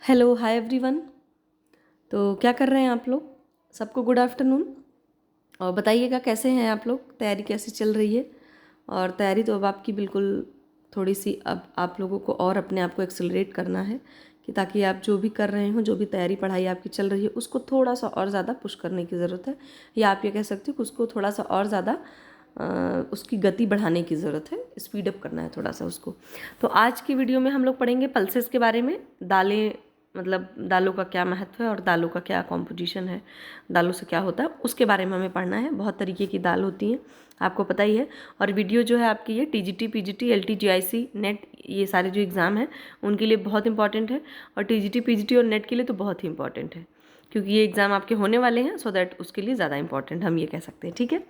Hello hi everyone. तो क्या कर रहे हैं आप लोग? सबको गुड आफ्टरनून। और बताइएगा कैसे हैं आप लोग, तैयारी कैसी चल रही है? और तैयारी तो अब आपकी बिल्कुल थोड़ी सी अब आप लोगों को और अपने आप को एक्सेलरेट करना है कि ताकि आप जो भी कर रहे हो, जो भी तैयारी पढ़ाई आपकी चल रही है, उसको थोड़ा सा और ज़्यादा पुश करने की ज़रूरत है। या आप ये कह सकते हो कि उसको थोड़ा सा और ज़्यादा उसकी गति बढ़ाने की ज़रूरत है, स्पीड अप करना है थोड़ा सा उसको। तो आज की वीडियो में हम लोग पढ़ेंगे पल्सेस के बारे में। दालें, मतलब दालों का क्या महत्व है और दालों का क्या कॉम्पोजिशन है, दालों से क्या होता है, उसके बारे में हमें पढ़ना है। बहुत तरीके की दाल होती हैं, आपको पता ही है। और वीडियो जो है आपकी ये TGT, PGT, LT, GIC, net, ये सारे जो एग्ज़ाम हैं उनके लिए बहुत इंपॉर्टेंट है। और टीजीटी, पीजीटी और नेट के लिए तो बहुत ही इंपॉर्टेंट है, क्योंकि ये एग्ज़ाम आपके होने वाले हैं। सो दैट उसके लिए ज़्यादा इंपॉर्टेंट हम ये कह सकते हैं, ठीक है।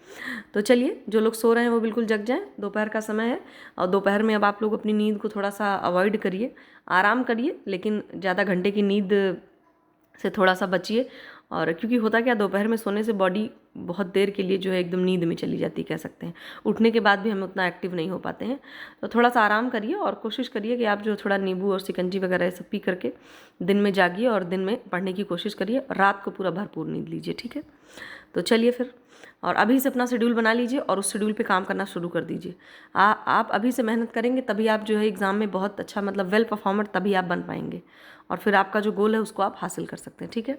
तो चलिए, जो लोग सो रहे हैं वो बिल्कुल जग जाएं, दोपहर का समय है। और दोपहर में अब आप लोग अपनी नींद को थोड़ा सा अवॉइड करिए, आराम करिए, लेकिन ज़्यादा घंटे की नींद से थोड़ा सा बचिए। और क्योंकि होता क्या, दोपहर में सोने से बॉडी बहुत देर के लिए जो है एकदम नींद में चली जाती है, कह सकते हैं। उठने के बाद भी हम उतना एक्टिव नहीं हो पाते हैं। तो थोड़ा सा आराम करिए और कोशिश करिए कि आप जो थोड़ा नींबू और शिकंजी वगैरह सब पी करके दिन में जागिए और दिन में पढ़ने की कोशिश करिए। रात को पूरा भरपूर नींद लीजिए, ठीक है। तो चलिए फिर, और अभी से अपना शेड्यूल बना लीजिए और उस शेड्यूल पे काम करना शुरू कर दीजिए। आप अभी से मेहनत करेंगे तभी आप जो है एग्ज़ाम में बहुत अच्छा, मतलब वेल परफॉर्मर तभी आप बन पाएंगे। और फिर आपका जो गोल है उसको आप हासिल कर सकते हैं, ठीक है।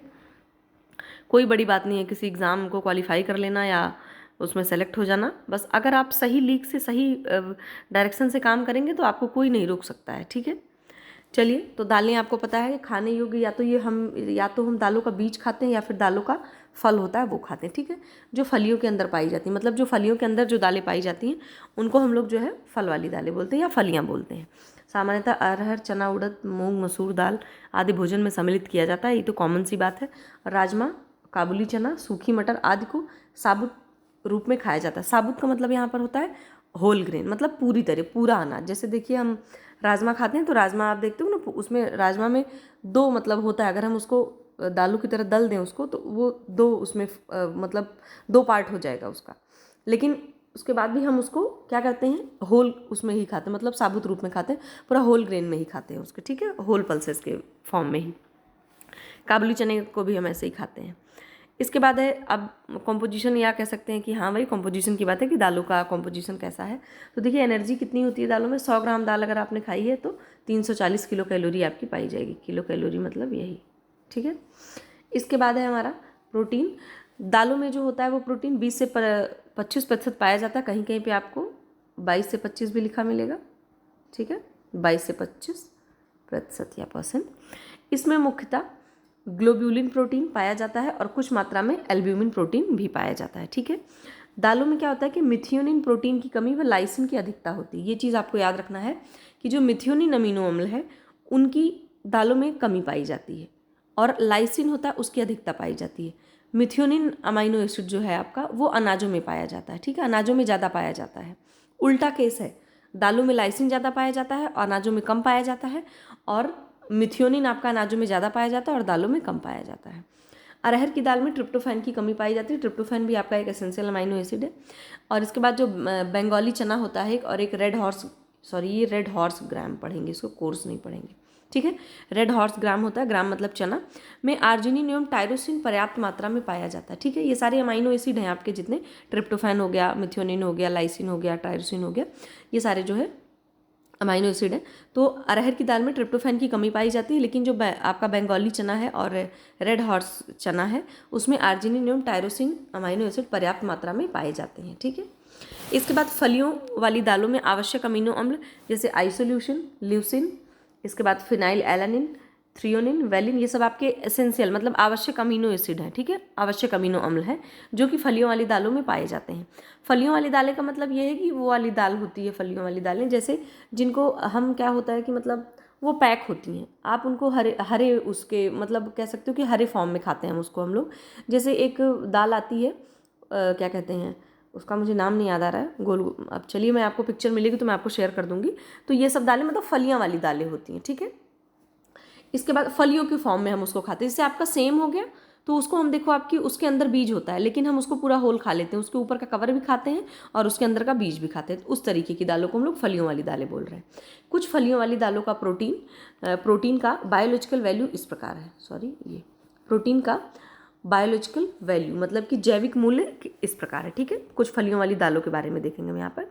कोई बड़ी बात नहीं है किसी एग्ज़ाम को क्वालिफाई कर लेना या उसमें सेलेक्ट हो जाना। बस अगर आप सही लीक से, सही डायरेक्शन से काम करेंगे तो आपको कोई नहीं रोक सकता है, ठीक है। चलिए, तो दालें आपको पता है कि खाने योग्य या तो हम दालों का बीज खाते हैं या फिर दालों का फल होता है वो खाते हैं, ठीक है। जो फलियों के अंदर पाई जाती हैं, मतलब जो फलियों के अंदर जो दालें पाई जाती हैं उनको हम लोग जो है फल वाली दालें बोलते हैं या फलियाँ बोलते हैं। सामान्यतः अरहर, चना, उड़द, मूंग, मसूर दाल आदि भोजन में सम्मिलित किया जाता है, ये तो कॉमन सी बात है। राजमा, काबुली चना, सूखी मटर आदि को साबुत रूप में खाया जाता है। साबुत का मतलब यहाँ पर होता है होल ग्रेन, मतलब पूरी तरह पूरा अनाज। जैसे देखिए, हम राजमा खाते हैं तो राजमा आप देखते हो ना, उसमें राजमा में दो मतलब होता है। अगर हम उसको दालों की तरह दल दें उसको, तो वो दो उसमें मतलब दो पार्ट हो जाएगा उसका। लेकिन उसके बाद भी हम उसको क्या करते हैं, होल उसमें ही खाते हैं, मतलब साबुत रूप में खाते हैं, पूरा होल ग्रेन में ही खाते हैं उसके, ठीक है, होल पल्सेस के फॉर्म में ही। काबुली चने को भी हम ऐसे ही खाते हैं। इसके बाद है अब कॉम्पोजिशन, या कह सकते हैं कि हाँ भाई कॉम्पोजिशन की बात है कि दालों का कॉम्पोजिशन कैसा है। तो देखिए, एनर्जी कितनी होती है दालों में। 100 ग्राम दाल अगर आपने खाई है तो 340 किलो कैलोरी आपकी पाई जाएगी। किलो कैलोरी मतलब यही, ठीक है। इसके बाद है हमारा प्रोटीन। दालों में जो होता है वो प्रोटीन 20 से 25% पाया जाता है। कहीं कहीं पे आपको 22 से 25 भी लिखा मिलेगा, ठीक है, 22 से 25% या परसेंट। इसमें मुख्यतः ग्लोब्यूलिन प्रोटीन पाया जाता है और कुछ मात्रा में एल्ब्यूमिन प्रोटीन भी पाया जाता है, ठीक है। दालों में क्या होता है कि मिथियोनिन प्रोटीन की कमी व लाइसिन की अधिकता होती है। ये चीज़ आपको याद रखना है कि जो मिथियोनिन अमीनो अम्ल है उनकी दालों में कमी पाई जाती है और लाइसिन होता है उसकी अधिकता पाई जाती है। मिथियोनिन अमाइनो एसिड जो है आपका वो अनाजों में पाया जाता है, ठीक है, अनाजों में ज़्यादा पाया जाता है। उल्टा केस है, दालों में लाइसिन ज़्यादा पाया जाता है और अनाजों में कम पाया जाता है। और मिथियोनिन आपका अनाजों में ज़्यादा पाया जाता है और दालों में कम पाया जाता है। अरहर की दाल में ट्रिप्टोफैन की कमी पाई जाती है। ट्रिप्टोफैन भी आपका एक एसेंशियल अमाइनो एसिड है। और इसके बाद जो बंगाली चना होता है और एक ये रेड हॉर्स ग्राम पढ़ेंगे, इसको कोर्स नहीं पढ़ेंगे, ठीक है। रेड हॉर्स ग्राम होता है, ग्राम मतलब चना, में आर्जिनिन एवं टायरोसिन पर्याप्त मात्रा में पाया जाता है, ठीक है। ये सारे अमाइनो एसिड हैं आपके जितने, ट्रिप्टोफैन हो गया, मिथियोनिन हो गया, लाइसिन हो गया, टायरोसिन हो गया, ये सारे जो है अमाइनो एसिड है। तो अरहर की दाल में ट्रिप्टोफैन की कमी पाई जाती है, लेकिन जो आपका बंगाली चना है और रेड हॉर्स चना है उसमें आर्जिनिन एवं टायरोसिन अमाइनो एसिड पर्याप्त मात्रा में पाए जाते हैं, ठीक है। इसके बाद फलियों वाली दालों में आवश्यक अमीनो अम्ल जैसे आइसोल्यूसिन, ल्यूसिन, इसके बाद फिनाइल एलानिन, थ्रियोनिन, वेलिन, ये सब आपके एसेंशियल मतलब आवश्यक अमीनो एसिड हैं, ठीक है, आवश्यक अमीनो अम्ल हैं जो कि फलियों वाली दालों में पाए जाते हैं। फलियों वाली दालें का मतलब ये है कि वो वाली दाल होती है, फलियों वाली दालें, जैसे जिनको हम क्या होता है कि मतलब वो पैक होती हैं, आप उनको हरे हरे उसके मतलब कह सकते हो कि हरे फॉर्म में खाते हैं हम उसको, हम लोग। जैसे एक दाल आती है, क्या कहते हैं उसका, मुझे नाम नहीं याद आ रहा है, गोल, अब चलिए मैं आपको पिक्चर मिलेगी तो मैं आपको शेयर कर दूंगी। तो ये सब दालें मतलब फलियां वाली दालें होती हैं, ठीक है। इसके बाद फलियों के फॉर्म में हम उसको खाते हैं। जैसे आपका सेम हो गया तो उसको हम देखो आपकी उसके अंदर बीज होता है, लेकिन हम उसको पूरा होल खा लेते हैं, उसके ऊपर का कवर भी खाते हैं और उसके अंदर का बीज भी खाते हैं। तो उस तरीके की दालों को हम लोग फलियों वाली दालें बोल रहे हैं। कुछ फलियों वाली दालों का प्रोटीन का बायोलॉजिकल वैल्यू इस प्रकार है, ये प्रोटीन का बायोलॉजिकल वैल्यू मतलब कि जैविक मूल्य इस प्रकार है, ठीक है। कुछ फलियों वाली दालों के बारे में देखेंगे हम यहाँ पर।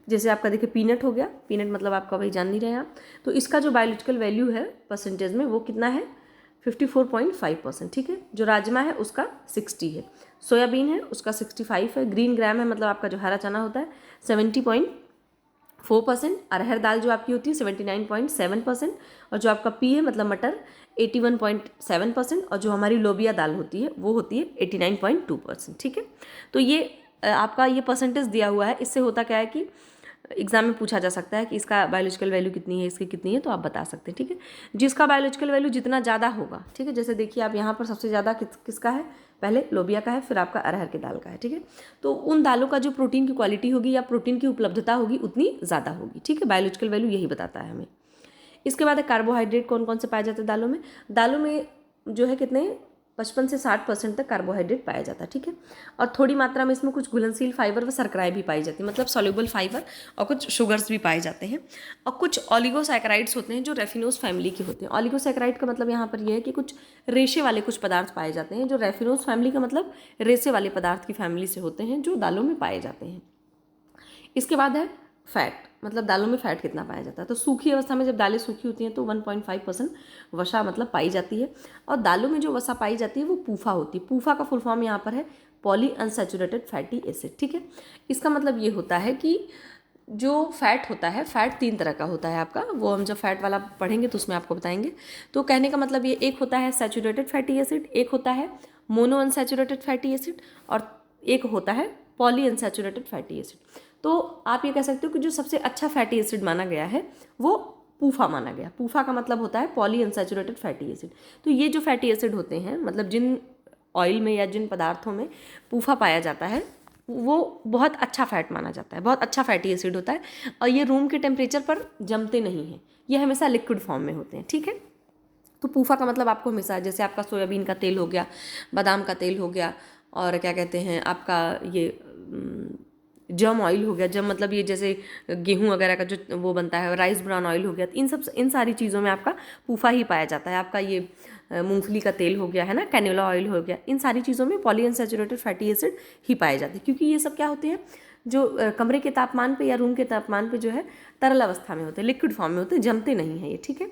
जैसे आपका देखिए पीनट हो गया, पीनट मतलब आपका वही जान नहीं रहे आप, तो इसका जो बायोलॉजिकल वैल्यू है परसेंटेज में वो कितना है 54.5%, ठीक है। जो राजमा है उसका 60 है, सोयाबीन है उसका 65 है, ग्रीन ग्राम है मतलब आपका जो हरा चना होता है 70.4%, अरहर दाल जो आपकी होती है 79.7%, और जो आपका पी है मतलब मटर 81.7%, और जो हमारी लोबिया दाल होती है वो होती है 89.2%, ठीक है। तो ये आपका ये परसेंटेज दिया हुआ है। इससे होता क्या है कि एग्जाम में पूछा जा सकता है कि इसका बायोलॉजिकल वैल्यू कितनी है, इसकी कितनी है, तो आप बता सकते हैं, ठीक है। जिसका बायोलॉजिकल वैल्यू जितना ज़्यादा होगा, ठीक है, जैसे देखिए आप यहाँ पर सबसे ज़्यादा किसका है, पहले लोबिया का है, फिर आपका अरहर के दाल का है, ठीक है। तो उन दालों का जो प्रोटीन की क्वालिटी होगी या प्रोटीन की उपलब्धता होगी उतनी ज़्यादा होगी, ठीक है। बायोलॉजिकल वैल्यू यही बताता है हमें। इसके बाद है कार्बोहाइड्रेट कौन कौन से पाए जाते हैं दालों में। दालों में जो है कितने 55 से 60% तक कार्बोहाइड्रेट पाया जाता है, ठीक है। और थोड़ी मात्रा में इसमें कुछ घुलनशील फाइबर व शर्कराएं भी पाई जाती है, मतलब सॉल्युबल फाइबर, और कुछ शुगर्स भी पाए जाते हैं। और कुछ ऑलिगोसैकेराइड्स होते हैं जो रेफिनोज फैमिली के होते हैं। ऑलिगोसैकेराइड का मतलब यहाँ पर यह है कि कुछ रेशे वाले कुछ पदार्थ पाए जाते हैं, जो रेफिनोज फैमिली का मतलब रेशे वाले पदार्थ की फैमिली से होते हैं, जो दालों में पाए जाते हैं। इसके बाद है फैट, मतलब दालों में फैट कितना पाया जाता है। तो सूखी अवस्था में जब दालें सूखी होती हैं तो 1.5% वसा मतलब पाई जाती है। और दालों में जो वसा पाई जाती है वो पूफा होती है। पूफा का फुल फॉर्म यहाँ पर है पॉली अनसैचुरेटेड फैटी एसिड, ठीक है। इसका मतलब ये होता है कि जो फैट होता है, फैट 3 तरह का होता है आपका, वो हम जब फैट वाला पढ़ेंगे तो उसमें आपको बताएंगे। तो कहने का मतलब ये एक होता है सैचुरेटेड फैटी एसिड, एक होता है मोनो अनसैचुरेटेड फैटी एसिड, और एक होता है पॉली अनसैचुरेटेड फैटी एसिड। तो आप ये कह सकते हो कि जो सबसे अच्छा फैटी एसिड माना गया है वो पूफा माना गया। पूफा का मतलब होता है पॉली अनसैचुरेटेड फैटी एसिड। तो ये जो फैटी एसिड होते हैं, मतलब जिन ऑयल में या जिन पदार्थों में पूफा पाया जाता है वो बहुत अच्छा फैट माना जाता है, बहुत अच्छा फैटी एसिड होता है। और ये रूम के टेम्परेचर पर जमते नहीं हैं, ये हमेशा लिक्विड फॉर्म में होते हैं, ठीक है। तो पूफा का मतलब आपको हमेशा, जैसे आपका सोयाबीन का तेल हो गया, बादाम का तेल हो गया, और क्या कहते हैं आपका ये जम ऑयल हो गया। जम मतलब ये जैसे गेहूं वगैरह का जो वो बनता है, राइस ब्राउन ऑयल हो गया, इन सारी चीज़ों में आपका पूफा ही पाया जाता है। आपका ये मूंगफली का तेल हो गया है ना, कैनोला ऑयल हो गया, इन सारी चीज़ों में पॉली अनसैचुरेटेड फैटी एसिड ही पाए जाते हैं, क्योंकि ये सब क्या होते हैं जो कमरे के तापमान पे या रूम के तापमान पे जो है तरल अवस्था में होते हैं, लिक्विड फॉर्म में होते हैं, जमते नहीं हैं ये, ठीक है।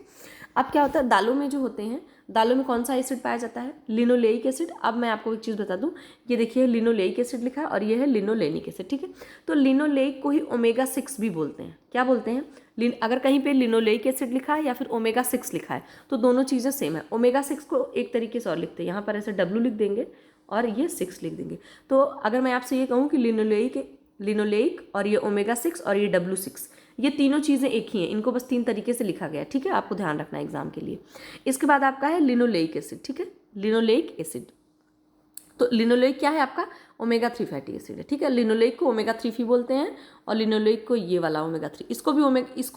अब क्या होता है दालों में जो होते हैं, दालों में कौन सा एसिड पाया जाता है, लिनोलेइक एसिड। अब मैं आपको एक चीज़ बता दूं, ये देखिए लिनोलेइक एसिड लिखा है और ये है लिनोलेनिक एसिड, ठीक है। तो लिनोलेइक को ही ओमेगा 6 भी बोलते हैं। क्या बोलते हैं, अगर कहीं पे लिनोलेइक एसिड लिखा है या फिर ओमेगा 6 लिखा है तो दोनों चीज़ें सेम है। ओमेगा 6 को एक तरीके से और लिखते हैं, यहाँ पर ऐसे W लिख देंगे और ये 6 लिख देंगे। तो अगर मैं आपसे ये कहूँ कि लिनोलेइक और ये ओमेगा 6 और ये W6, ये तीनों चीज़ें एक ही हैं, इनको बस 3 तरीके से लिखा गया है, ठीक है। आपको ध्यान रखना है एग्जाम के लिए। इसके बाद आपका है लिनोलेइक एसिड, ठीक है, लिनोलेइक एसिड। तो लिनोलेइक क्या है आपका ओमेगा 3 फैटी एसिड है, ठीक है। लिनोलेइक को ओमेगा 3 भी बोलते हैं और लिनोलेइक को ये वाला ओमेगा 3, इसको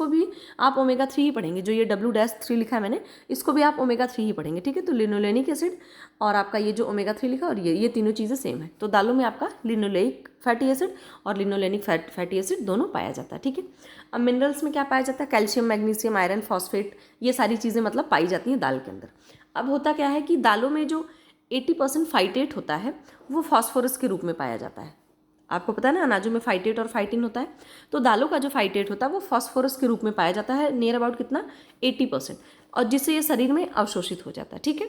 भी आप ओमेगा 3 ही पढ़ेंगे। जो ये W-3 लिखा है मैंने, इसको भी आप ओमेगा 3 ही पढ़ेंगे, ठीक है। तो लिनोलेनिक एसिड और आपका ये जो ओमेगा 3 लिखा और ये तीनों चीज़ें सेम है। तो दालों में आपका लिनोलेइक फैटी एसिड और लिनोलेनिक फैटी एसिड दोनों पाया जाता है, ठीक है। अब मिनरल्स में क्या पाया जाता है, कैल्शियम, मैग्नीशियम, आयरन, फॉस्फेट, ये सारी चीज़ें मतलब पाई जाती हैं दाल के अंदर। अब होता क्या है कि दालों में जो 80% फाइटेट होता है वो फास्फोरस के रूप में पाया जाता है। आपको पता है ना अनाजों में फाइटेट और फाइटिन होता है, तो दालों का जो फाइटेट होता है वो फास्फोरस के रूप में पाया जाता है, नियर अबाउट कितना 80%, और जिससे ये शरीर में अवशोषित हो जाता है, ठीक है।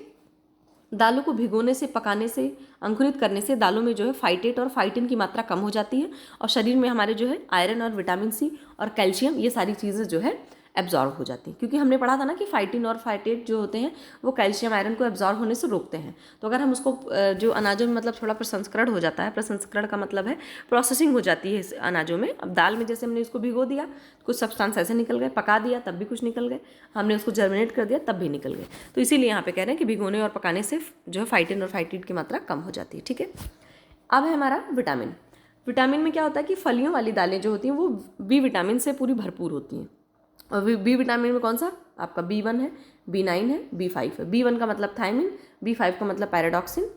दालों को भिगोने से, पकाने से, अंकुरित करने से दालों में जो है फाइटेट और फाइटिन की मात्रा कम हो जाती है और शरीर में हमारे जो है आयरन और विटामिन सी और कैल्शियम, ये सारी चीज़ें जो है एब्जॉर्ब हो जाती हैं। क्योंकि हमने पढ़ा था ना कि फाइटिन और फाइटेट जो होते हैं वो कैल्शियम आयरन को एब्जॉर्ब होने से रोकते हैं। तो अगर हम उसको जो अनाजों में मतलब थोड़ा प्रसंस्करण हो जाता है, प्रसंस्करण का मतलब है प्रोसेसिंग हो जाती है इस अनाजों में। अब दाल में जैसे हमने इसको भिगो दिया, कुछ सब्सटेंस ऐसे निकल गए, पका दिया तब भी कुछ निकल गए, हमने उसको जर्मिनेट कर दिया तब भी निकल गए। तो इसीलिए यहाँ पे कह रहे हैं कि भिगोने और पकाने से जो है फाइटिन और फाइटेट की मात्रा कम हो जाती है, ठीक है। अब है हमारा विटामिन। विटामिन में क्या होता है कि फलियों वाली दालें जो होती हैं वो बी विटामिन से पूरी भरपूर होती हैं। और बी विटामिन में कौन सा आपका B1 है, B9 है, B5 है। B1 का मतलब थायमिन, B5 का मतलब पैराडॉक्सिन,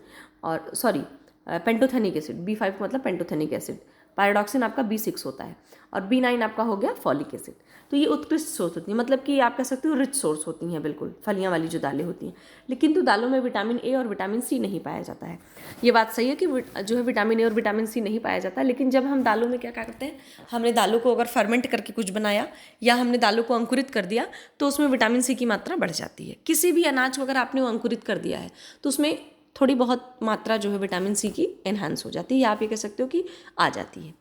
और सॉरी पेंटोथेनिक एसिड, B5 का मतलब पेंटोथेनिक एसिड। पैराडॉक्सिन आपका B6 होता है, और B9 आपका हो गया फॉलिक एसिड। तो ये उत्कृष्ट सोर्स होती हैं, मतलब कि आप कह सकते हो रिच सोर्स होती हैं, बिल्कुल फलियां वाली जो दालें होती हैं। लेकिन तो दालों में विटामिन ए और विटामिन सी नहीं पाया जाता है। ये बात सही है कि जो है विटामिन ए और विटामिन सी नहीं पाया जाता, लेकिन जब हम दालों में क्या क्या करते हैं, हमने दालों को अगर फर्मेंट करके कुछ बनाया या हमने दालों को अंकुरित कर दिया तो उसमें विटामिन सी की मात्रा बढ़ जाती है। किसी भी अनाज को अगर आपने वो अंकुरित कर दिया है तो उसमें थोड़ी बहुत मात्रा जो है विटामिन सी की एनहांस हो जाती है, या आप ये कह सकते हो कि आ जाती है।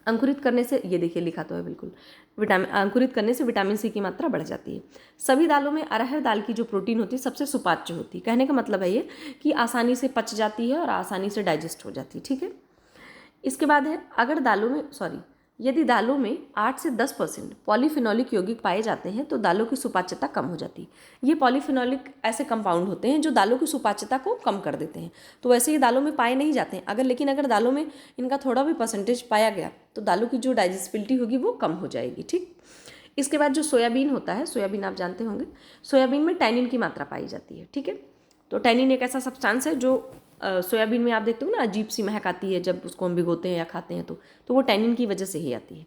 अंकुरित करने से, ये देखिए लिखा तो है बिल्कुल, अंकुरित करने से विटामिन सी की मात्रा बढ़ जाती है। सभी दालों में अरहर दाल की जो प्रोटीन होती है सबसे सुपाच्य होती है। कहने का मतलब है ये कि आसानी से पच जाती है और आसानी से डाइजेस्ट हो जाती है, ठीक है। इसके बाद है, अगर दालों में यदि दालों में 8 से 10% पॉलीफिनोलिक यौगिक पाए जाते हैं तो दालों की सुपाच्यता कम हो जाती है। ये पॉलीफिनोलिक ऐसे कंपाउंड होते हैं जो दालों की सुपाच्यता को कम कर देते हैं। तो वैसे ये दालों में पाए नहीं जाते हैं, लेकिन अगर दालों में इनका थोड़ा भी परसेंटेज पाया गया तो दालों की जो डाइजेस्टिबिलिटी होगी वो कम हो जाएगी, ठीक। इसके बाद जो सोयाबीन होता है, सोयाबीन आप जानते होंगे, सोयाबीन में टैनिन की मात्रा पाई जाती है, ठीक है। तो टैनिन एक ऐसा सब्सटेंस है जो सोयाबीन में आप देखते हो ना, अजीब सी महक आती है जब उसको हम भिगोते हैं या खाते हैं तो वो टैनिन की वजह से ही आती है।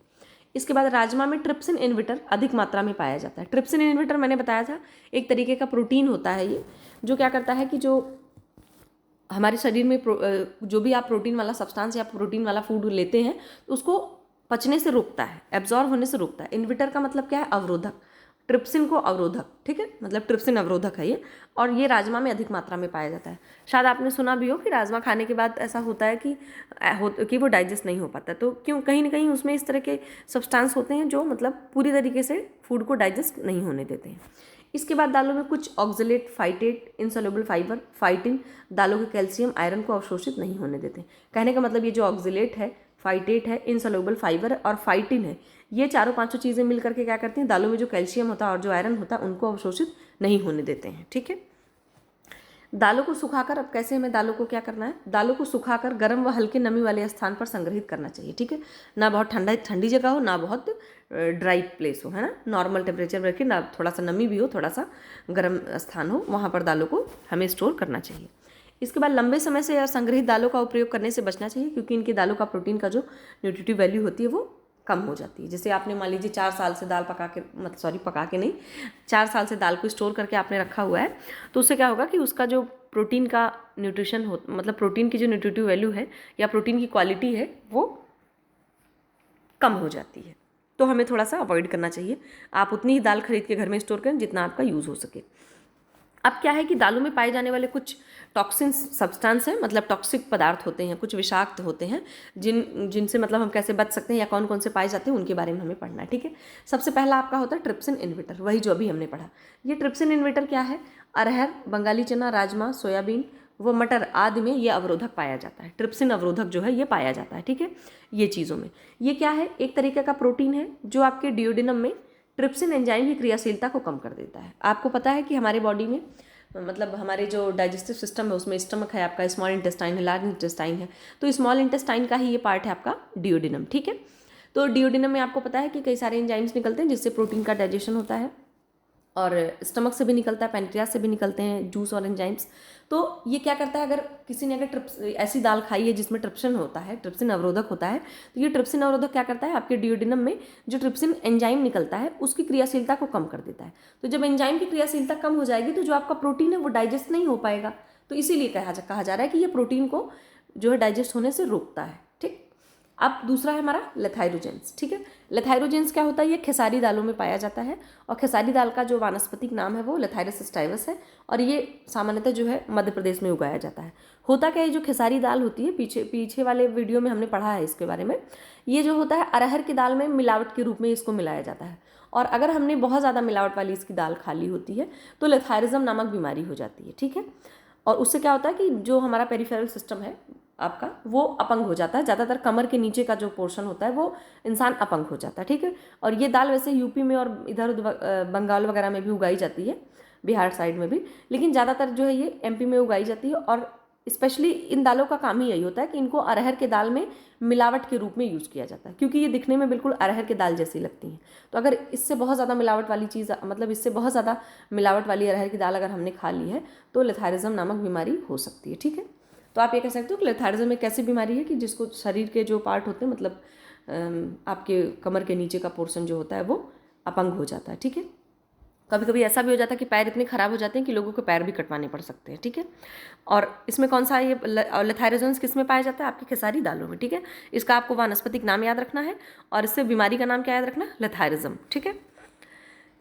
इसके बाद राजमा में ट्रिप्सिन इनहिबिटर अधिक मात्रा में पाया जाता है। ट्रिप्सिन इनहिबिटर मैंने बताया था एक तरीके का प्रोटीन होता है ये, जो क्या करता है कि जो हमारे शरीर में जो भी आप प्रोटीन वाला सब्सटेंस या प्रोटीन वाला फूड लेते हैं तो उसको पचने से रोकता है, एब्जॉर्ब होने से रोकता है। इनहिबिटर का मतलब क्या है, अवरोधक, ट्रिप्सिन को अवरोधक, ठीक है, मतलब ट्रिप्सिन अवरोधक है ये, और ये राजमा में अधिक मात्रा में पाया जाता है। शायद आपने सुना भी हो कि राजमा खाने के बाद ऐसा होता है कि वो डाइजेस्ट नहीं हो पाता, तो क्यों, कहीं ना कहीं उसमें इस तरह के सब्सटेंस होते हैं जो मतलब पूरी तरीके से फूड को डाइजेस्ट नहीं होने देते हैं। इसके बाद दालों में कुछ oxalate, phytate, insoluble fibre, phytin दालों के कैल्शियम, आयरन को अवशोषित नहीं होने देते। कहने का मतलब ये जो ऑक्जेलेट है, फाइटेट है, इनसोल्युबल फाइबर और फाइटिन है, ये चारों पांचों चीज़ें मिल करके क्या करती हैं, दालों में जो कैल्शियम होता है और जो आयरन होता है उनको अवशोषित नहीं होने देते हैं, ठीक है। दालों को सुखाकर, अब कैसे हमें दालों को क्या करना है, दालों को सुखाकर गर्म व हल्के नमी वाले स्थान पर संग्रहित करना चाहिए, ठीक है। ना बहुत ठंडी जगह हो, ना बहुत ड्राई प्लेस हो, है ना, नॉर्मल टेम्परेचर रखिए, ना थोड़ा सा नमी भी हो, थोड़ा सा गर्म स्थान हो, वहाँ पर दालों को हमें स्टोर करना चाहिए। इसके बाद लंबे समय से संग्रहित दालों का उपयोग करने से बचना चाहिए, क्योंकि इनकी दालों का प्रोटीन का जो न्यूट्रिटिव वैल्यू होती है वो कम हो जाती है। जैसे आपने मान लीजिए 4 साल से दाल पका के नहीं, 4 साल से दाल को स्टोर करके आपने रखा हुआ है, तो उससे क्या होगा कि उसका जो प्रोटीन का न्यूट्रिशन हो, मतलब प्रोटीन की जो न्यूट्रिटिव वैल्यू है या प्रोटीन की क्वालिटी है वो कम हो जाती है। तो हमें थोड़ा सा अवॉइड करना चाहिए। आप उतनी ही दाल खरीद के घर में स्टोर करें जितना आपका यूज़ हो सके। अब क्या है कि दालों में पाए जाने वाले कुछ टॉक्सिन सब्सटेंस हैं, मतलब टॉक्सिक पदार्थ होते हैं, कुछ विषाक्त होते हैं, जिनसे मतलब हम कैसे बच सकते हैं या कौन कौन से पाए जाते हैं उनके बारे में हमें पढ़ना है, ठीक है। सबसे पहला आपका होता है ट्रिप्सिन इनहिबिटर, वही जो अभी हमने पढ़ा। ये ट्रिप्सिन इनहिबिटर क्या है, अरहर, बंगाली चना, राजमा, सोयाबीन व मटर आदि में ये अवरोधक पाया जाता है। ट्रिप्सिन अवरोधक जो है ये पाया जाता है, ठीक है। ये चीज़ों में ये क्या है, एक तरीके का प्रोटीन है जो आपके डिओडिनम में ट्रिप्सिन एंजाइम की क्रियाशीलता को कम कर देता है। आपको पता है कि हमारे बॉडी में, मतलब हमारे जो डाइजेस्टिव सिस्टम है उसमें स्टमक है आपका, स्मॉल इंटेस्टाइन है, लार्ज इंटेस्टाइन है, तो स्मॉल इंटेस्टाइन का ही ये पार्ट है आपका डिओडिनम, ठीक है। तो डिओडिनम में आपको पता है कि कई सारे एंजाइम्स निकलते हैं जिससे प्रोटीन का डाइजेशन होता है, और स्टमक से भी निकलता है, पैनक्रियास से भी निकलते हैं जूस और एंजाइम्स। तो ये क्या करता है, अगर किसी ने ऐसी दाल खाई है जिसमें ट्रिप्सिन होता है, ट्रिप्सिन अवरोधक होता है, तो ये ट्रिप्सिन अवरोधक क्या करता है, आपके डिओडिनम में जो ट्रिप्सिन एंजाइम निकलता है उसकी क्रियाशीलता को कम कर देता है। तो जब एंजाइम की क्रियाशीलता कम हो जाएगी तो जो आपका प्रोटीन है वो डाइजेस्ट नहीं हो पाएगा, तो इसीलिए कहा जा रहा है कि ये प्रोटीन को जो है डाइजेस्ट होने से रोकता है, ठीक। अब दूसरा है हमारा लेथाइरोजेंस, ठीक है। लेथाइरोजेंस क्या होता है, ये खेसारी दालों में पाया जाता है, और खेसारी दाल का जो वानस्पतिक नाम है वो लेथाइरस स्टाइवस है, और ये सामान्यतः जो है मध्य प्रदेश में उगाया जाता है। होता क्या है, जो खेसारी दाल होती है, पीछे वाले वीडियो में हमने पढ़ा है इसके बारे में, ये जो होता है अरहर की दाल में मिलावट के रूप में इसको मिलाया जाता है, और अगर हमने बहुत ज़्यादा मिलावट वाली इसकी दाल खा ली होती है तो लेथायरिज्म नामक बीमारी हो जाती है, ठीक है। और उससे क्या होता है कि जो हमारा पेरिफेरल सिस्टम है आपका वो अपंग हो जाता है, ज़्यादातर कमर के नीचे का जो पोर्शन होता है वो इंसान अपंग हो जाता है, ठीक है। और ये दाल वैसे यूपी में और इधर उधर बंगाल वगैरह में भी उगाई जाती है, बिहार साइड में भी, लेकिन ज़्यादातर जो है ये एमपी में उगाई जाती है, और स्पेशली इन दालों का काम ही यही होता है कि इनको अरहर के दाल में मिलावट के रूप में यूज़ किया जाता है, क्योंकि ये दिखने में बिल्कुल अरहर के दाल जैसी लगती हैं। तो अगर इससे बहुत ज़्यादा मिलावट वाली चीज़, मतलब इससे बहुत ज़्यादा मिलावट वाली अरहर की दाल अगर हमने खा ली है तो लेथायरिज्म नामक बीमारी हो सकती है। ठीक है, तो आप ये कह सकते हो कि लेथायरिज्म एक ऐसी बीमारी है कि जिसको शरीर के जो पार्ट होते हैं, मतलब आपके कमर के नीचे का पोर्शन जो होता है वो अपंग हो जाता है। ठीक है, कभी कभी ऐसा भी हो जाता है कि पैर इतने ख़राब हो जाते हैं कि लोगों को पैर भी कटवाने पड़ सकते हैं। ठीक है, और इसमें कौन सा ये लेथायरिज्म किस में पाया जाता है? आपकी खेसारी दालों में। ठीक है, इसका आपको वानस्पतिक नाम याद रखना है और इससे बीमारी का नाम क्या याद रखना है? लेथायरिज्म। ठीक है,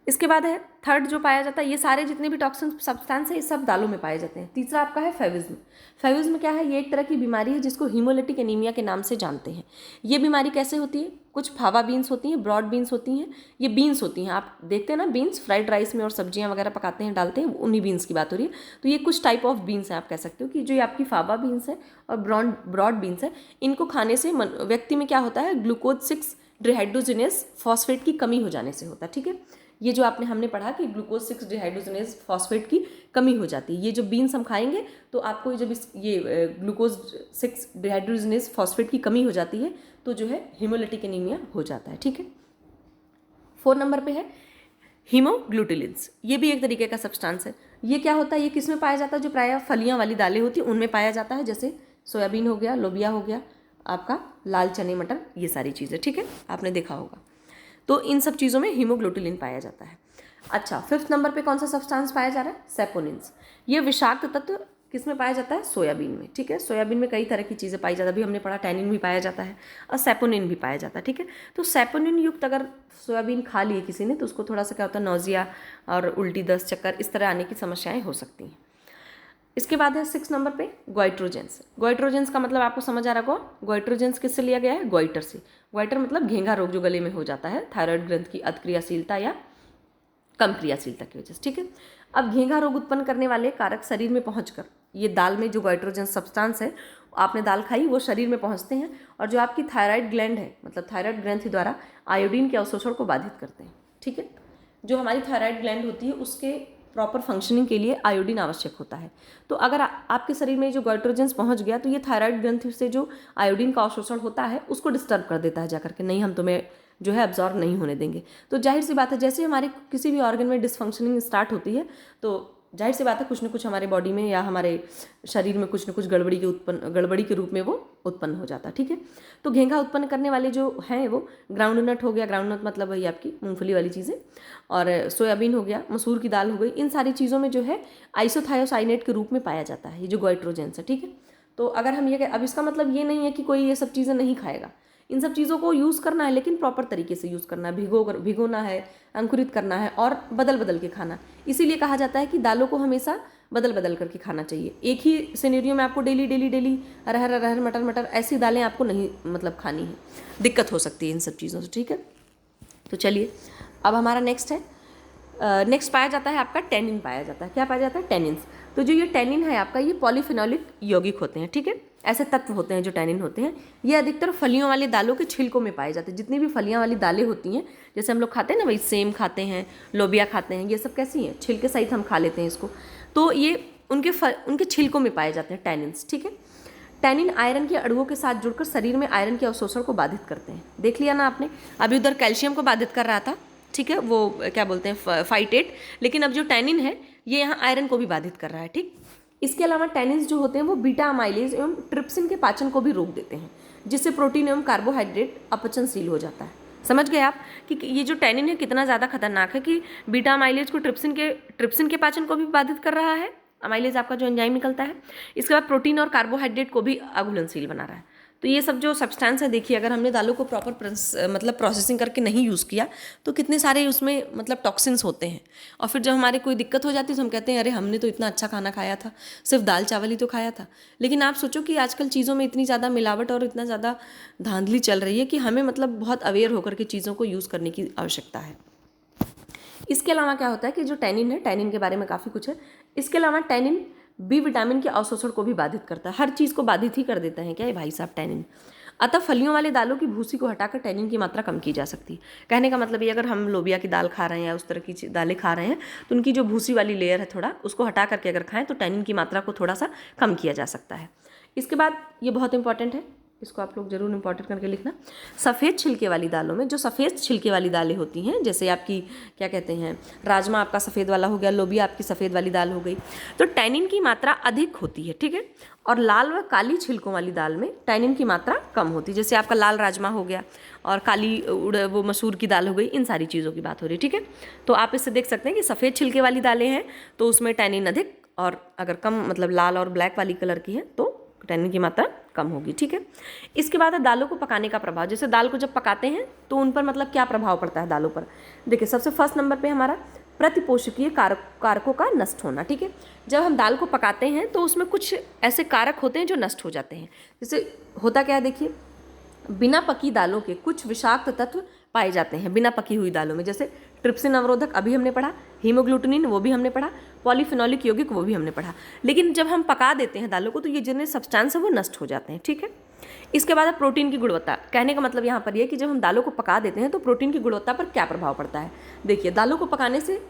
इसके बाद है थर्ड जो पाया जाता है, ये सारे जितने भी टॉक्सिन सब्सटेंस है ये सब दालों में पाए जाते हैं। तीसरा आपका है फेविज्म। फेविज्म क्या है? ये एक तरह की बीमारी है जिसको हीमोलिटिक एनीमिया के नाम से जानते हैं। ये बीमारी कैसे होती है? कुछ फावा बीन्स होती हैं, ब्रॉड बीन्स होती हैं, ये बीन्स होती हैं, आप देखते हैं ना बीन्स फ्राइड राइस में और सब्जियां वगैरह पकाते हैं डालते हैं, उन्हीं बीन्स की बात हो रही है। तो ये कुछ टाइप ऑफ बीन्स हैं, आप कह सकते हो कि जो ये आपकी फावा बीन्स है और ब्रॉड बीन्स है, इनको खाने से व्यक्ति में क्या होता है? ग्लूकोज 6 डिहाइड्रोजिनेस फॉस्फेट की कमी हो जाने से होता है। ठीक है, ये जो हमने पढ़ा कि ग्लूकोज 6 डिहाइड्रोजिनेज फॉस्फेट की कमी हो जाती है। ये जो बीन्स हम खाएंगे तो आपको जब ये ग्लूकोज 6 डिहाइड्रोजिनेज फॉस्फेट की कमी हो जाती है तो जो है हीमोलिटिक एनीमिया हो जाता है। ठीक है, 4 नंबर पे है हीमोग्लूटिलिन्स। ये भी एक तरीके का सब्सटेंस है। ये क्या होता है? ये किस में पाया जाता है? जो प्रायः फलियां वाली दालें होती हैं उनमें पाया जाता है, जैसे सोयाबीन हो गया, लोबिया हो गया, आपका लाल चने मटर, ये सारी चीज़ें। ठीक है, आपने देखा होगा। तो इन सब चीज़ों में हीमोग्लोटिलिन पाया जाता है। अच्छा, 5th नंबर पे कौन सा सब्सटेंस पाया जा रहा है? सेपोनिन्स। ये विषाक्त तत्व किस में पाया जाता है? सोयाबीन में। ठीक है, सोयाबीन में कई तरह की चीज़ें पाई जाती है, अभी हमने पढ़ा टैनिन भी पाया जाता है और सेपोनिन भी पाया जाता है। ठीक है, तो सेपोनिन युक्त अगर सोयाबीन खा लिए किसी ने तो उसको थोड़ा सा क्या होता है? नौजिया और उल्टी, दस्त, चक्कर, इस तरह आने की समस्याएं हो सकती हैं। इसके बाद है 6 नंबर पे गोइट्रोजेंस। गोइट्रोजेंस का मतलब आपको समझ आ रहा होगा, गोइट्रोजेंस किससे लिया गया है? गोइटर से। गोइटर मतलब घेंघा रोग जो गले में हो जाता है थायराइड ग्रंथ की अतिक्रियाशीलता या कम क्रियाशीलता की वजह से। ठीक है, अब घेंघा रोग उत्पन्न करने वाले कारक शरीर में पहुंचकर, ये दाल में जो गोइट्रोजेंस सब्सटेंस है, आपने दाल खाई, वो शरीर में पहुंचते हैं और जो आपकी थायराइड ग्लैंड है, मतलब थायराइड ग्रंथि द्वारा आयोडीन के अवशोषण को बाधित करते हैं। ठीक है, जो हमारी थायराइड ग्लैंड होती है उसके प्रॉपर फंक्शनिंग के लिए आयोडीन आवश्यक होता है। तो अगर आपके शरीर में जो गोइट्रोजेंस पहुंच गया तो ये थायराइड ग्रंथि से जो आयोडीन का अवशोषण होता है उसको डिस्टर्ब कर देता है जाकर के, नहीं हम तुम्हें जो है अब्जॉर्व नहीं होने देंगे। तो जाहिर सी बात है, जैसे हमारे किसी भी ऑर्गन में डिसफंक्शनिंग स्टार्ट होती है तो जाहिर सी बात है कुछ न कुछ हमारे बॉडी में या हमारे शरीर में कुछ न कुछ गड़बड़ी के रूप में वो उत्पन्न हो जाता है। ठीक है, तो घेंघा उत्पन्न करने वाले जो हैं वो ग्राउंडनट हो गया, ग्राउंडनट मतलब वही आपकी मूंगफली वाली चीज़ें, और सोयाबीन हो गया, मसूर की दाल हो गई, इन सारी चीज़ों में जो है आइसोथायोसाइनेट के रूप में पाया जाता है ये जो गोइट्रोजेंस है। ठीक है, तो अगर हम ये अब इसका मतलब ये नहीं है कि कोई ये सब चीज़ें नहीं खाएगा, इन सब चीज़ों को यूज़ करना है, लेकिन प्रॉपर तरीके से यूज़ करना है, भिगोना है, अंकुरित करना है और बदल बदल के खाना। इसीलिए कहा जाता है कि दालों को हमेशा बदल बदल करके खाना चाहिए। एक ही सिनेरियो में आपको डेली अरहर मटर ऐसी दालें आपको नहीं मतलब खानी है, दिक्कत हो सकती है इन सब चीज़ों से। ठीक है, तो चलिए अब हमारा नेक्स्ट है, नेक्स्ट पाया जाता है आपका टेनिन पाया जाता है। क्या पाया जाता है? टेनिन्स। तो जो ये टेनिन है आपका, ये पॉलीफिनोलिक यौगिक होते हैं। ठीक है, ऐसे तत्व होते हैं जो टेनिन होते हैं। ये अधिकतर फलियों वाली दालों के छिलकों में पाए जाते हैं। जितनी भी फलियां वाली दालें होती हैं, जैसे हम लोग खाते हैं ना भाई, सेम खाते हैं, लोबिया खाते हैं, ये सब कैसी हैं? छिलके सहित हम खा लेते हैं इसको। तो ये उनके छिलकों में पाए जाते हैं टेनिन्स। ठीक है, टैनिन आयरन के अणुओं के साथ जुड़कर शरीर में आयरन के अवशोषण को बाधित करते हैं। देख लिया ना आपने, अभी उधर कैल्शियम को बाधित कर रहा था, ठीक है, वो क्या बोलते हैं फाइटेट, लेकिन अब जो टैनिन है ये यहाँ आयरन को भी बाधित कर रहा है। ठीक, इसके अलावा टैनिन्स जो होते हैं वो बीटा अमाइलेज एवं ट्रिप्सिन के पाचन को भी रोक देते हैं, जिससे प्रोटीन एवं कार्बोहाइड्रेट अपचनशील हो जाता है। समझ गए आप कि ये जो टैनिन है कितना ज़्यादा खतरनाक है कि बीटा अमाइलेज को ट्रिप्सिन के पाचन को भी बाधित कर रहा है, अमाइलेज आपका जो एंजाइम निकलता है। इसके बाद प्रोटीन और कार्बोहाइड्रेट को भी अघुलनशील बना रहा है। तो ये सब जो सब्सटेंस है, देखिए अगर हमने दालों को प्रॉपर मतलब प्रोसेसिंग करके नहीं यूज़ किया तो कितने सारे उसमें मतलब टॉक्सिन्स होते हैं, और फिर जब हमारे कोई दिक्कत हो जाती है तो हम कहते हैं अरे हमने तो इतना अच्छा खाना खाया था, सिर्फ दाल चावल ही तो खाया था। लेकिन आप सोचो कि आजकल चीज़ों में इतनी ज़्यादा मिलावट और इतना ज़्यादा धांधली चल रही है कि हमें मतलब बहुत अवेयर होकर के चीज़ों को यूज़ करने की आवश्यकता है। इसके अलावा क्या होता है कि जो टैनिन है, टैनिन के बारे में काफ़ी कुछ है। इसके अलावा टैनिन बी विटामिन के अवशोषण को भी बाधित करता है। हर चीज़ को बाधित ही कर देता है क्या ये भाई साहब टैनिन। अतः फलियों वाले दालों की भूसी को हटाकर टैनिन की मात्रा कम की जा सकती है। कहने का मतलब ये, अगर हम लोबिया की दाल खा रहे हैं या उस तरह की दालें खा रहे हैं तो उनकी जो भूसी वाली लेयर है थोड़ा, उसको हटा करके अगर खाएं तो टैनिन की मात्रा को थोड़ा सा कम किया जा सकता है। इसके बाद ये बहुत इंपॉर्टेंट है, इसको आप लोग जरूर इंपॉर्टेंट करके लिखना। सफ़ेद छिलके वाली दालों में, जो सफ़ेद छिलके वाली दालें होती हैं, जैसे आपकी क्या कहते हैं, राजमा आपका सफ़ेद वाला हो गया, लोबिया आपकी सफ़ेद वाली दाल हो गई, तो टैनिन की मात्रा अधिक होती है, ठीक है। और लाल व काली छिलकों वाली दाल में टैनिन की मात्रा कम होती है, जैसे आपका लाल राजमा हो गया और काली वो मसूर की दाल हो गई, इन सारी चीज़ों की बात हो रही है, ठीक है। तो आप इससे देख सकते हैं कि सफ़ेद छिलके वाली दालें हैं तो उसमें टैनिन अधिक, और अगर कम मतलब लाल और ब्लैक वाली कलर की है तो टैनिन की मात्रा कम होगी, ठीक है। इसके बाद है दालों को पकाने का प्रभाव। जैसे दाल को जब पकाते हैं तो उन पर मतलब क्या प्रभाव पड़ता है दालों पर। देखिए सबसे फर्स्ट नंबर पे हमारा प्रतिपोषकीय कारकों का नष्ट होना, ठीक है। जब हम दाल को पकाते हैं तो उसमें कुछ ऐसे कारक होते हैं जो नष्ट हो जाते हैं। जैसे होता क्या है, देखिए बिना पकी दालों के कुछ विषाक्त तत्व पाए जाते हैं बिना पकी हुई दालों में, जैसे ट्रिप्सिन अवरोधक अभी हमने पढ़ा, हीमोग्लूटिनिन वो भी हमने पढ़ा, पॉलीफिनोलिक यौगिक वो भी हमने पढ़ा। लेकिन जब हम पका देते हैं दालों को तो ये जितने सब्सटेंस है वो नष्ट हो जाते हैं, ठीक है। इसके बाद प्रोटीन की गुणवत्ता। कहने का मतलब यहाँ पर ये कि जब हम दालों को पका देते हैं तो प्रोटीन की गुणवत्ता पर क्या प्रभाव पड़ता है। देखिए दालों को पकाने से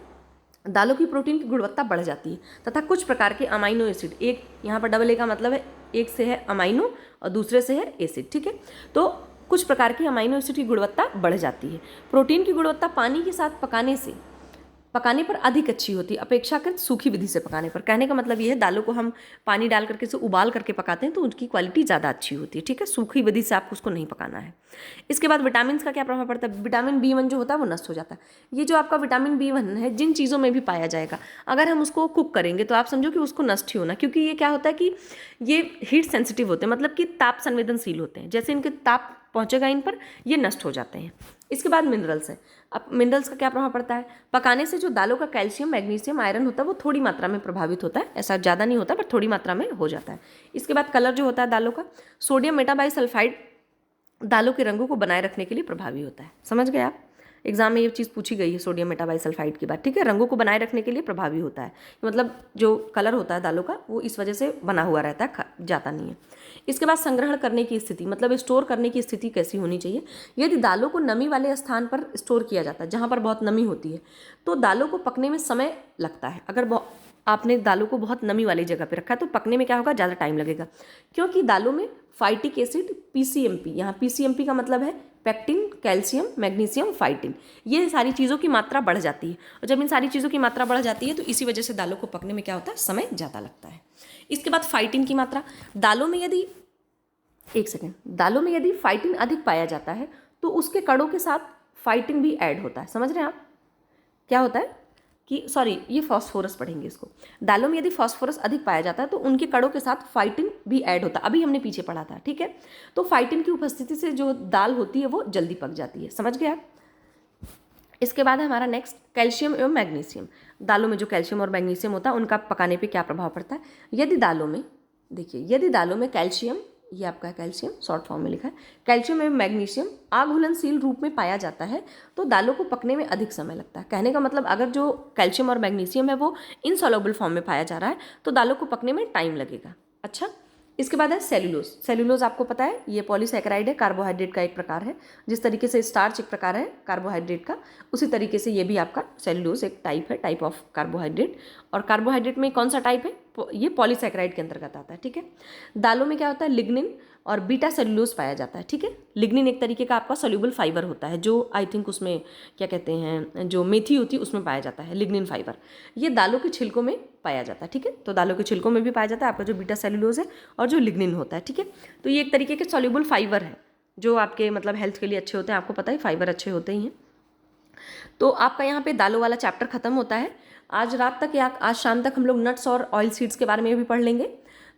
दालों की प्रोटीन की गुणवत्ता बढ़ जाती है तथा कुछ प्रकार के अमाइनो एसिड, एक यहाँ पर डबल ए का मतलब है एक से है अमाइनो और दूसरे से है एसिड, ठीक है। तो कुछ प्रकार की अमाइनो एसिड की गुणवत्ता बढ़ जाती है। प्रोटीन की गुणवत्ता पानी के साथ पकाने पर अधिक अच्छी होती है अपेक्षाकृत सूखी विधि से पकाने पर। कहने का मतलब ये है दालों को हम पानी डाल करके से उबाल करके पकाते हैं तो उनकी क्वालिटी ज़्यादा अच्छी होती है, ठीक है। सूखी विधि से आपको उसको नहीं पकाना है। इसके बाद विटामिन का क्या प्रभाव पड़ता है। विटामिन B1 जो होता है वो नष्ट हो जाता है। ये जो आपका विटामिन B1 है जिन चीज़ों में भी पाया जाएगा, अगर हम उसको कुक करेंगे तो आप समझो कि उसको नष्ट ही होना, क्योंकि ये क्या होता है कि ये हीट सेंसिटिव होते हैं, मतलब कि ताप संवेदनशील होते हैं। जैसे इनके ताप पहुँचेगा इन पर, ये नष्ट हो जाते हैं। इसके बाद मिनरल्स है। अब मिनरल्स का क्या प्रभाव पड़ता है। पकाने से जो दालों का कैल्शियम, मैग्नीशियम, आयरन होता है वो थोड़ी मात्रा में प्रभावित होता है, ऐसा ज़्यादा नहीं होता पर थोड़ी मात्रा में हो जाता है। इसके बाद कलर जो होता है दालों का, सोडियम मेटाबाइसल्फाइड दालों के रंगों को बनाए रखने के लिए प्रभावी होता है। समझ गए आप, एग्जाम में ये चीज़ पूछी गई है सोडियम मेटाबाइसल्फाइड की बात, ठीक है। रंगों को बनाए रखने के लिए प्रभावी होता है, मतलब जो कलर होता है दालों का वो इस वजह से बना हुआ रहता है, जाता नहीं है। इसके बाद संग्रहण करने की स्थिति, मतलब स्टोर करने की स्थिति कैसी होनी चाहिए। यदि दालों को नमी वाले स्थान पर स्टोर किया जाता है, जहाँ पर बहुत नमी होती है, तो दालों को पकने में समय लगता है। अगर आपने दालों को बहुत नमी वाली जगह पे रखा है तो पकने में क्या होगा, ज़्यादा टाइम लगेगा, क्योंकि दालों में फाइटिक एसिड PCMP, यहाँ PCMP का मतलब है पेक्टिन, कैल्शियम, मैग्नीशियम, फाइटिन, ये सारी चीज़ों की मात्रा बढ़ जाती है। और जब इन सारी चीज़ों की मात्रा बढ़ जाती है तो इसी वजह से दालों को पकने में क्या होता है, समय ज़्यादा लगता है। इसके बाद फाइटिन की मात्रा। दालों में यदि फाइटिन अधिक पाया जाता है तो उसके कणों के साथ फाइटिन भी ऐड होता है। समझ रहे हैं आप क्या होता है कि, सॉरी ये फॉस्फोरस पढ़ेंगे इसको। दालों में यदि फॉस्फोरस अधिक पाया जाता है तो उनके कणों के साथ फाइटिन भी ऐड होता है, अभी हमने पीछे पढ़ा था, ठीक है। तो फाइटिन की उपस्थिति से जो दाल होती है वो जल्दी पक जाती है। समझ गए आप। इसके बाद हमारा नेक्स्ट कैल्शियम एवं मैग्नीशियम। दालों में जो कैल्शियम और मैग्नीशियम होता है उनका पकाने पे क्या प्रभाव पड़ता है। यदि दालों में कैल्शियम, ये आपका कैल्शियम शॉर्ट फॉर्म में लिखा है, कैल्शियम एवं मैग्नीशियम आघुलनशील रूप में पाया जाता है तो दालों को पकने में अधिक समय लगता है। कहने का मतलब अगर जो कैल्शियम और मैग्नीशियम है वो इनसॉल्युबल फॉर्म में पाया जा रहा है तो दालों को पकने में टाइम लगेगा। अच्छा, इसके बाद है सेल्यूलोज। सेल्यूलोज आपको पता है ये पॉलीसैकेराइड है, कार्बोहाइड्रेट का एक प्रकार है। जिस तरीके से स्टार्च एक प्रकार है कार्बोहाइड्रेट का, उसी तरीके से ये भी आपका सेल्यूलोज एक टाइप है, टाइप ऑफ कार्बोहाइड्रेट। और कार्बोहाइड्रेट में कौन सा टाइप है, ये पॉलीसैकेराइड के अंतर्गत आता है, ठीक है। दालों में क्या होता है, लिग्निन और बीटा सेल्यूलोज पाया जाता है, ठीक है। लिग्निन एक तरीके का आपका सोल्यूबल फाइबर होता है, जो आई थिंक उसमें क्या कहते हैं, जो मेथी होती है उसमें पाया जाता है लिग्निन फाइबर। ये दालों के छिलकों में पाया जाता है, ठीक है। तो दालों के छिलकों में भी पाया जाता है आपका जो बीटा सेल्यूलोज है और जो लिग्निन होता है, ठीक है। तो ये एक तरीके के सोल्यूबल फाइबर है जो आपके मतलब हेल्थ के लिए अच्छे होते हैं, आपको पता है फाइबर अच्छे होते ही हैं। तो आपका यहाँ पे दालों वाला चैप्टर खत्म होता है। आज रात तक या आज शाम तक हम लोग नट्स और ऑयल सीड्स के बारे में भी पढ़ लेंगे।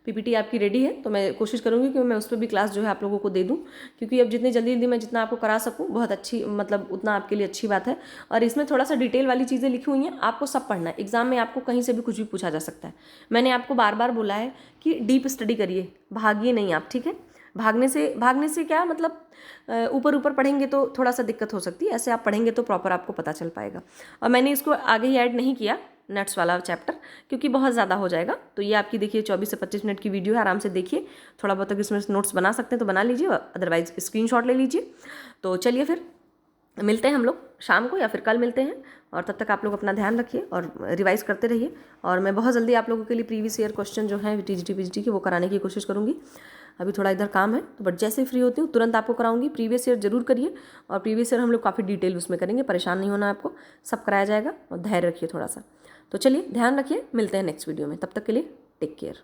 PPT आपकी रेडी है तो मैं कोशिश करूँगी कि मैं उस पर भी क्लास जो है आप लोगों को दे दूँ, क्योंकि अब जितनी जल्दी मैं जितना आपको करा सकूँ बहुत अच्छी, मतलब उतना आपके लिए अच्छी बात है। और इसमें थोड़ा सा डिटेल वाली चीज़ें लिखी हुई हैं, आपको सब पढ़ना है। एग्जाम में आपको कहीं से भी कुछ भी पूछा जा सकता है। मैंने आपको बार बार बोला है कि डीप स्टडी करिए, भागिए नहीं आप, ठीक है। भागने से क्या मतलब ऊपर ऊपर पढ़ेंगे तो थोड़ा सा दिक्कत हो सकती है, ऐसे आप पढ़ेंगे तो प्रॉपर आपको पता चल पाएगा। और मैंने इसको आगे ही ऐड नहीं किया, नट्स वाला चैप्टर, क्योंकि बहुत ज़्यादा हो जाएगा। तो ये आपकी देखिए 24 से 25 मिनट की वीडियो है, आराम से देखिए। थोड़ा बहुत अगर इसमें नोट्स बना सकते हैं तो बना लीजिए, अदरवाइज स्क्रीनशॉट ले लीजिए। तो चलिए फिर मिलते हैं हम लोग शाम को या फिर कल मिलते हैं, और तब तक आप लोग अपना ध्यान रखिए और रिवाइज करते रहिए। और मैं बहुत जल्दी आप लोगों के लिए प्रीवियस ईयर क्वेश्चन जो है टीजीटी पीजीटी के वो कराने की कोशिश करूँगी। अभी थोड़ा इधर काम है, तो बट जैसे ही फ्री होती हूँ तुरंत आपको कराऊंगी। प्रीवियस ईयर जरूर करिए, और प्रीवियस ईयर हम लोग काफ़ी डिटेल उसमें करेंगे, परेशान नहीं होना आपको, सब कराया जाएगा। और धैर्य रखिए थोड़ा सा। तो चलिए ध्यान रखिए, मिलते हैं नेक्स्ट वीडियो में, तब तक के लिए टेक केयर।